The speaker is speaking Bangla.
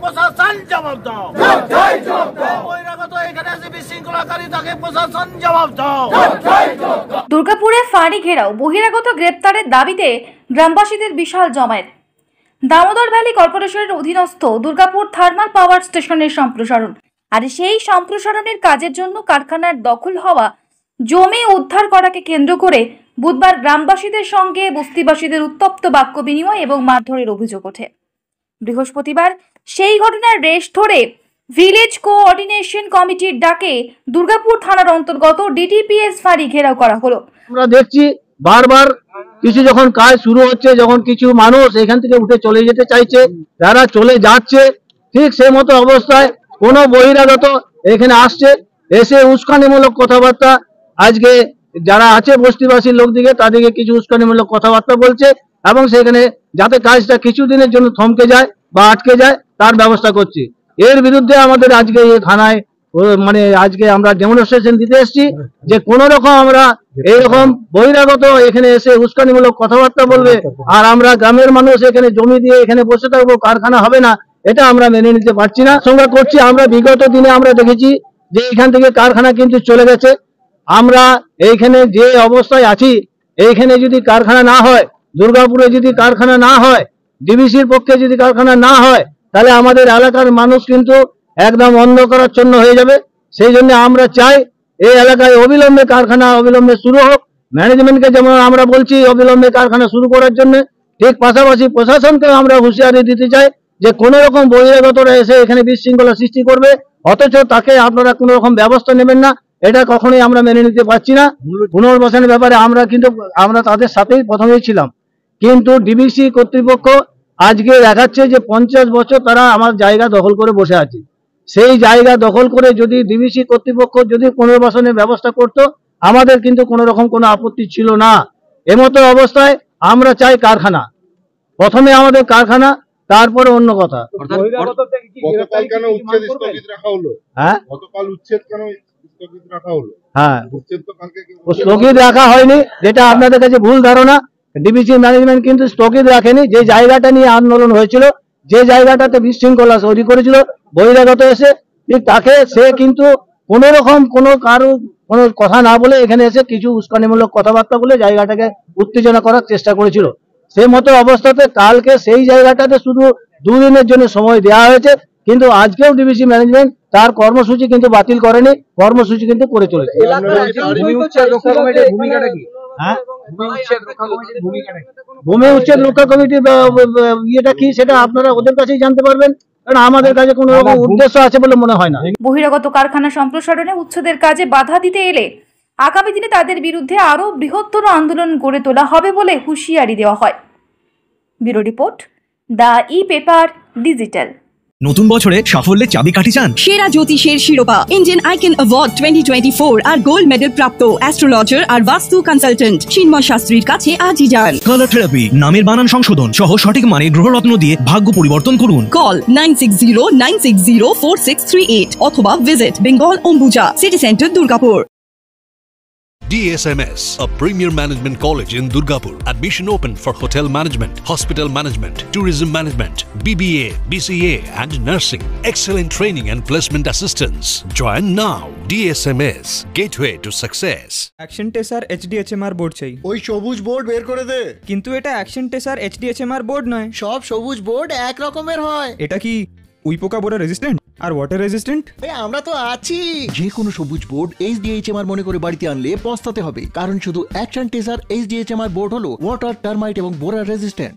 প্রশাসন জবাব দাও। বহিরাগত এখানে এসে বিশৃঙ্খলাকারী তাকে প্রশাসন জবাব দাও। দুর্গাপুরে ফাঁড়ি ঘেরাও, বহিরাগত গ্রেপ্তারের দাবিতে গ্রামবাসীদের বিশাল জমায়েত। দামোদর ভ্যালি কর্পোরেশনের অধীনস্থ দুর্গাপুর থার্মাল পাওয়ার স্টেশনের সম্প্রসারণ, আর সেই সম্প্রসারণের কাজের জন্য কারখানার দখল হওয়া জমি উদ্ধার করাকে কেন্দ্র করে বুধবার গ্রামবাসীদের সঙ্গে বস্তিবাসীদের উত্তপ্ত বাক্য বিনিময় এবং মারধরের অভিযোগ ওঠে। বৃহস্পতিবার সেই ঘটনার রেশ ধরে ভিলেজ কোঅর্ডিনেশন কমিটির ডাকে দুর্গাপুর থানার অন্তর্গত ডিটিপিএস ফাঁড়ি ঘেরাও করা হলো। আমরা দেখছি বারবার কিছু যখন কাজ শুরু হচ্ছে, যখন কিছু মানুষ এখান থেকে উঠে চলে যেতে চাইছে, যারা চলে যাচ্ছে, ঠিক সেই মতো অবস্থায় কোনো বহিরাগত এখানে আসছে, এসে উস্কানিমূলক কথাবার্তা, আজকে যারা আছে বস্তিবাসীর লোকদিকে তাদেরকে কিছু উস্কানিমূলক কথাবার্তা বলছে এবং সেখানে যাতে কাজটা কিছুদিনের জন্য থমকে যায় বা আটকে যায় তার ব্যবস্থা করছি। এর বিরুদ্ধে আমাদের আজকে এই থানায় আজকে আমরা ডেমনস্ট্রেশন দিতে এসেছি যে কোন রকম আমরা এইরকম বহিরাগত এখানে এসে উস্কানিমূলক কথাবার্তা বলবে আর আমরা গ্রামের মানুষ এখানে জমি দিয়ে এখানে বসে থাকবো, কারখানা হবে না, এটা আমরা মেনে নিতে পারছি না। সঙ্গে করছি আমরা বিগত দিনে আমরা দেখেছি যে এখান থেকে কারখানা কিন্তু চলে গেছে। আমরা এইখানে যে অবস্থায় আছি, এইখানে যদি কারখানা না হয়, দুর্গাপুরে যদি কারখানা না হয়, ডিবিসির পক্ষে যদি কারখানা না হয়, তাহলে আমাদের এলাকার মানুষ কিন্তু একদম অন্ধকারাচ্ছন্ন হয়ে যাবে। সেই জন্য আমরা চাই এই এলাকায় অবিলম্বে কারখানা অবিলম্বে শুরু হোক। ম্যানেজমেন্টকে যেমন আমরা বলছি অবিলম্বে কারখানা শুরু করার জন্য, ঠিক পাশাপাশি প্রশাসনকে আমরা হুঁশিয়ারি দিতে চাই যে কোনো রকম বহিরাগতরা এসে এখানে বিশৃঙ্খলা সৃষ্টি করবে অথচ তাকে আপনারা কোনো রকম ব্যবস্থা নেবেন না, এটা কখনোই আমরা মেনে নিতে পারছি না। পুনর্বাসনের ব্যাপারে আমরা তাদের সাথেই প্রথমেই ছিলাম, কিন্তু ডিবিসি কর্তৃপক্ষ আজকে দেখাচ্ছে যে 50 বছর তারা আমার জায়গা দখল করে বসে আছে। সেই জায়গা দখল করে যদি ডিবিসি কর্তৃপক্ষ যদি পুনর্বাসনের ব্যবস্থা করত, আমাদের কিন্তু কোনো রকম কোনো আপত্তি ছিল না। এমতো অবস্থায় আমরা চাই কারখানা, প্রথমে আমাদের কারখানা, তারপরে অন্য কথা। স্থগিত রাখা হয়নি, যেটা আপনাদের কাছে ভুল ধারণা। ডিবিসি ম্যানেজমেন্ট কিন্তু স্থগিত রাখেনি। যে জায়গাটা নিয়ে আন্দোলন হয়েছিল, যে জায়গাটাতে বিশৃঙ্খলা তৈরি করেছিল বহিরাগত এসে, ঠিক তাকে সে কিন্তু কোনো রকম কোনো কথা না বলে এখানে এসে কিছু উস্কানিমূলক কথাবার্তা বলে জায়গাটাকে উত্তেজনা করার চেষ্টা করেছিল। সেই মতো অবস্থাতে কালকে সেই জায়গাটাতে শুধু 2 দিনের জন্য সময় দেওয়া হয়েছে, কিন্তু আজকেও ডিবিসি ম্যানেজমেন্ট তার কর্মসূচি কিন্তু বাতিল করেনি, কর্মসূচি কিন্তু করে চলেছে। ভূমি উচ্ছেদ রক্ষা কমিটির ইয়েটা কি সেটা আপনারা ওদের কাছেই জানতে পারবেন, কারণ আমাদের কাছে কোনো রকম উদ্দেশ্য আছে বলে মনে হয় না। বহিরাগত কারখানা সম্প্রসারণে উচ্ছেদের কাজে বাধা দিতে এলে আগামী দিনে তাদের বিরুদ্ধে আরো বৃহত্তর আন্দোলন গড়ে তোলা হবে বলে হুঁশিয়ারি দেওয়া হয়। Bureau report, the e-paper digital. নতুন বছরে সাফল্যের চাবিকাঠি চান? সেরা জ্যোতিষের শিরোপা ইন্ডিয়ান আইকন অ্যাওয়ার্ড 2024 আর গোল্ড মেডেল প্রাপ্ত অ্যাস্ট্রোলজার আর বাস্তু কনসালটেন্ট চিন্ময় শাস্ত্রীর কাছে আজই যান। কালার থেরাপি, নামের বানান সংশোধন সহ সঠিক মানে গ্রহরত্ন দিয়ে ভাগ্য পরিবর্তন করুন। কল 9609604638 অথবা visit Bengal Ambuja city centre Durgapur. DSMS, a premier management college in Durgapur. Admission open for hotel management, hospital management, tourism management, BBA, BCA and nursing. Excellent training and placement assistance. Join now. DSMS, gateway to success. Action TESA HDHMR board চাই। ওই সবুজ বোর্ড বের করে দে। কিন্তু এটা অ্যাকশন টেসার HDHMR বোর্ড নয়। সব সবুজ বোর্ড এক রকমের হয়। এটা কি উইপোকা বোর্ড রেজিস্ট্যান্ট আর ওয়াটার রেজিস্ট্যান্ট? আমরা তো আছি। যে কোনো সবুজ বোর্ড HDHMR মনে করে বাড়িতে আনলে পস্তাতে হবে, কারণ শুধু অ্যাকশন টেসার HDHMR বোর্ড হলো ওয়াটার, টার্মাইট এবং বোরার রেজিস্ট্যান্ট।